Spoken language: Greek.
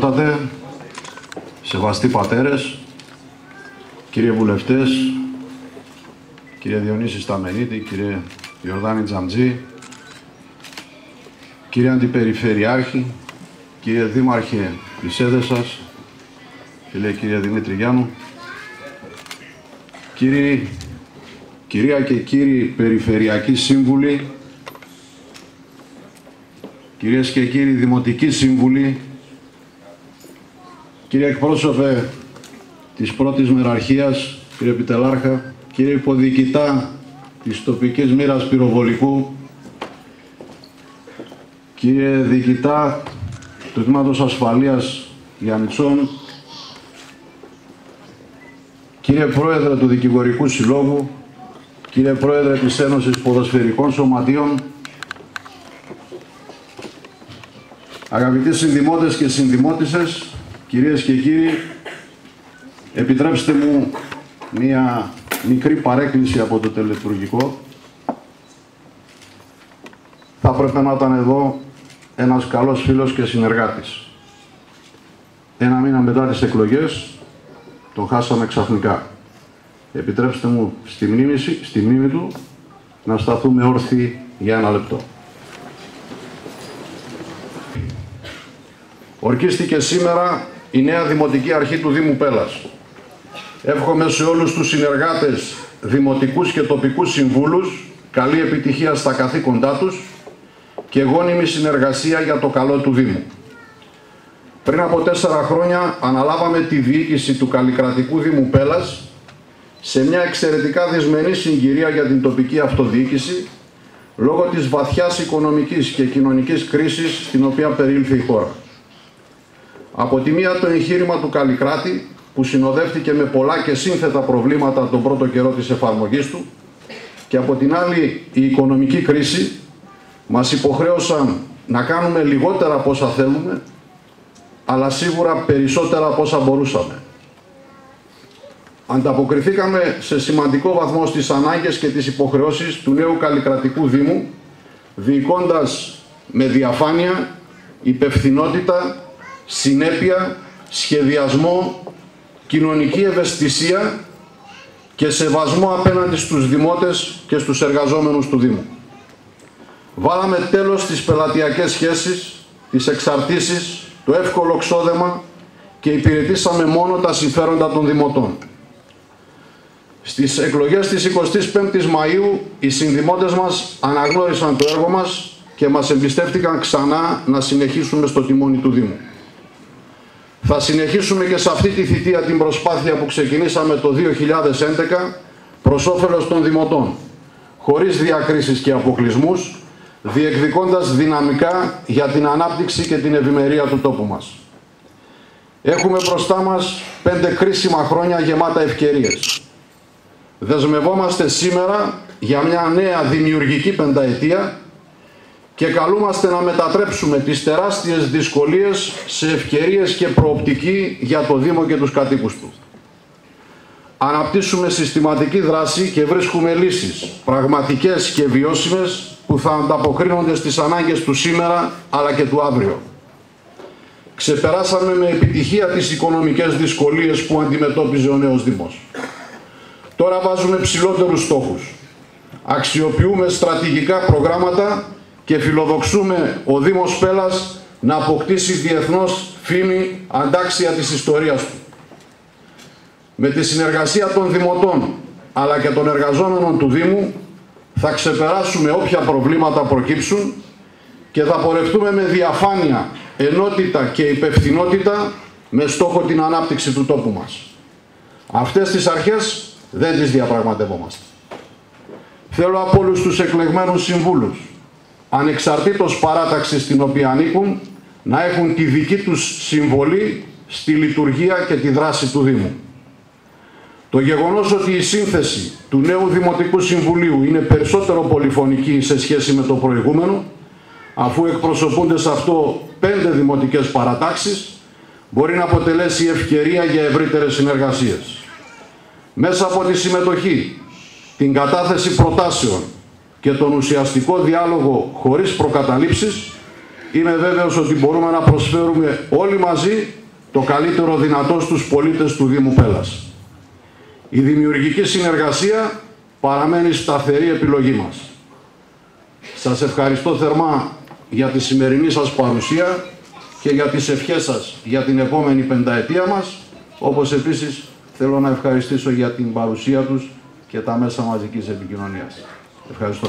Ανώτατε, σεβαστοί πατέρες, κύριε βουλευτές, κύριε Διονύση Σταμενίτη, κύριε Ιορδάνη Τζαμτζή, κύριε Αντιπεριφερειάρχη, κύριε Δήμαρχε της Έδεσας, φίλε κύριε Δημήτρη Γιάννου, κυρία και κύριοι Περιφερειακοί Σύμβουλοι, κυρίες και κύριοι Δημοτικοί Σύμβουλοι, κύριε εκπρόσωπε της πρώτης μεραρχίας, κύριε Επιτελάρχα, κύριε υποδιοικητά της τοπικής μοίρας πυροβολικού, κύριε διοικητά του Τμήματος Ασφαλείας Γιαννιτσών, κύριε Πρόεδρε του Δικηγορικού Συλλόγου, κύριε Πρόεδρε της Ένωσης Ποδοσφαιρικών Σωματείων, αγαπητοί συνδημότες και συνδημότισσες, κυρίες και κύριοι, επιτρέψτε μου μία μικρή παρέκκληση από το τελετουργικό. Θα πρέπει να ήταν εδώ ένας καλός φίλος και συνεργάτης. Ένα μήνα μετά τις εκλογές τον χάσαμε ξαφνικά. Επιτρέψτε μου στη μνήμη του να σταθούμε όρθιοι για ένα λεπτό. Ορκίστηκε σήμερα η νέα Δημοτική Αρχή του Δήμου Πέλλας. Εύχομαι σε όλους τους συνεργάτες, δημοτικούς και τοπικούς συμβούλους καλή επιτυχία στα καθήκοντά τους και γόνιμη συνεργασία για το καλό του Δήμου. Πριν από 4 χρόνια αναλάβαμε τη διοίκηση του καλλικρατικού Δήμου Πέλλας σε μια εξαιρετικά δυσμενή συγκυρία για την τοπική αυτοδιοίκηση λόγω της βαθιάς οικονομικής και κοινωνικής κρίσης στην οποία περιήλθε η χώρα. Από τη μία το εγχείρημα του Καλλικράτη, που συνοδεύτηκε με πολλά και σύνθετα προβλήματα τον πρώτο καιρό της εφαρμογής του, και από την άλλη η οικονομική κρίση μας υποχρέωσαν να κάνουμε λιγότερα από όσα θέλουμε, αλλά σίγουρα περισσότερα από όσα μπορούσαμε. Ανταποκριθήκαμε σε σημαντικό βαθμό στις ανάγκες και τις υποχρεώσεις του νέου καλλικρατικού Δήμου, διοικώντας με διαφάνεια, υπευθυνότητα, συνέπεια, σχεδιασμό, κοινωνική ευαισθησία και σεβασμό απέναντι στους δημότες και στους εργαζόμενους του Δήμου. Βάλαμε τέλος στις πελατειακές σχέσεις, τις εξαρτήσεις, το εύκολο ξόδεμα και υπηρετήσαμε μόνο τα συμφέροντα των δημοτών. Στις εκλογές της 25ης Μαΐου οι συνδημότες μας αναγνώρισαν το έργο μας και μας εμπιστεύτηκαν ξανά να συνεχίσουμε στο τιμόνι του Δήμου. Θα συνεχίσουμε και σε αυτή τη θητεία την προσπάθεια που ξεκινήσαμε το 2011 προς όφελος των δημοτών, χωρίς διακρίσεις και αποκλεισμούς, διεκδικώντας δυναμικά για την ανάπτυξη και την ευημερία του τόπου μας. Έχουμε μπροστά μας 5 κρίσιμα χρόνια γεμάτα ευκαιρίες. Δεσμευόμαστε σήμερα για μια νέα δημιουργική πενταετία και καλούμαστε να μετατρέψουμε τις τεράστιες δυσκολίες σε ευκαιρίες και προοπτική για το Δήμο και τους κατοίκους του. Αναπτύσσουμε συστηματική δράση και βρίσκουμε λύσεις πραγματικές και βιώσιμες που θα ανταποκρίνονται στις ανάγκες του σήμερα αλλά και του αύριο. Ξεπεράσαμε με επιτυχία τις οικονομικές δυσκολίες που αντιμετώπιζε ο νέος Δήμος. Τώρα βάζουμε ψηλότερους στόχους. Αξιοποιούμε στρατηγικά προγράμματα και φιλοδοξούμε ο Δήμος Πέλλας να αποκτήσει διεθνώς φήμη αντάξια της ιστορίας του. Με τη συνεργασία των δημοτών αλλά και των εργαζόμενων του Δήμου θα ξεπεράσουμε όποια προβλήματα προκύψουν και θα πορευτούμε με διαφάνεια, ενότητα και υπευθυνότητα με στόχο την ανάπτυξη του τόπου μας. Αυτές τις αρχές δεν τις διαπραγματευόμαστε. Θέλω από όλους τους εκλεγμένους συμβούλους, ανεξαρτήτως παράταξης στην οποία ανήκουν, να έχουν τη δική τους συμβολή στη λειτουργία και τη δράση του Δήμου. Το γεγονός ότι η σύνθεση του νέου Δημοτικού Συμβουλίου είναι περισσότερο πολυφωνική σε σχέση με το προηγούμενο, αφού εκπροσωπούνται σε αυτό 5 δημοτικές παρατάξεις, μπορεί να αποτελέσει ευκαιρία για ευρύτερες συνεργασίες. Μέσα από τη συμμετοχή, την κατάθεση προτάσεων και τον ουσιαστικό διάλογο χωρίς προκαταλήψεις, είμαι βέβαιος ότι μπορούμε να προσφέρουμε όλοι μαζί το καλύτερο δυνατό στους πολίτες του Δήμου Πέλλας. Η δημιουργική συνεργασία παραμένει σταθερή επιλογή μας. Σας ευχαριστώ θερμά για τη σημερινή σας παρουσία και για τις ευχές σας για την επόμενη πενταετία μας, όπως επίσης θέλω να ευχαριστήσω για την παρουσία τους και τα μέσα μαζικής επικοινωνίας. Ευχαριστώ.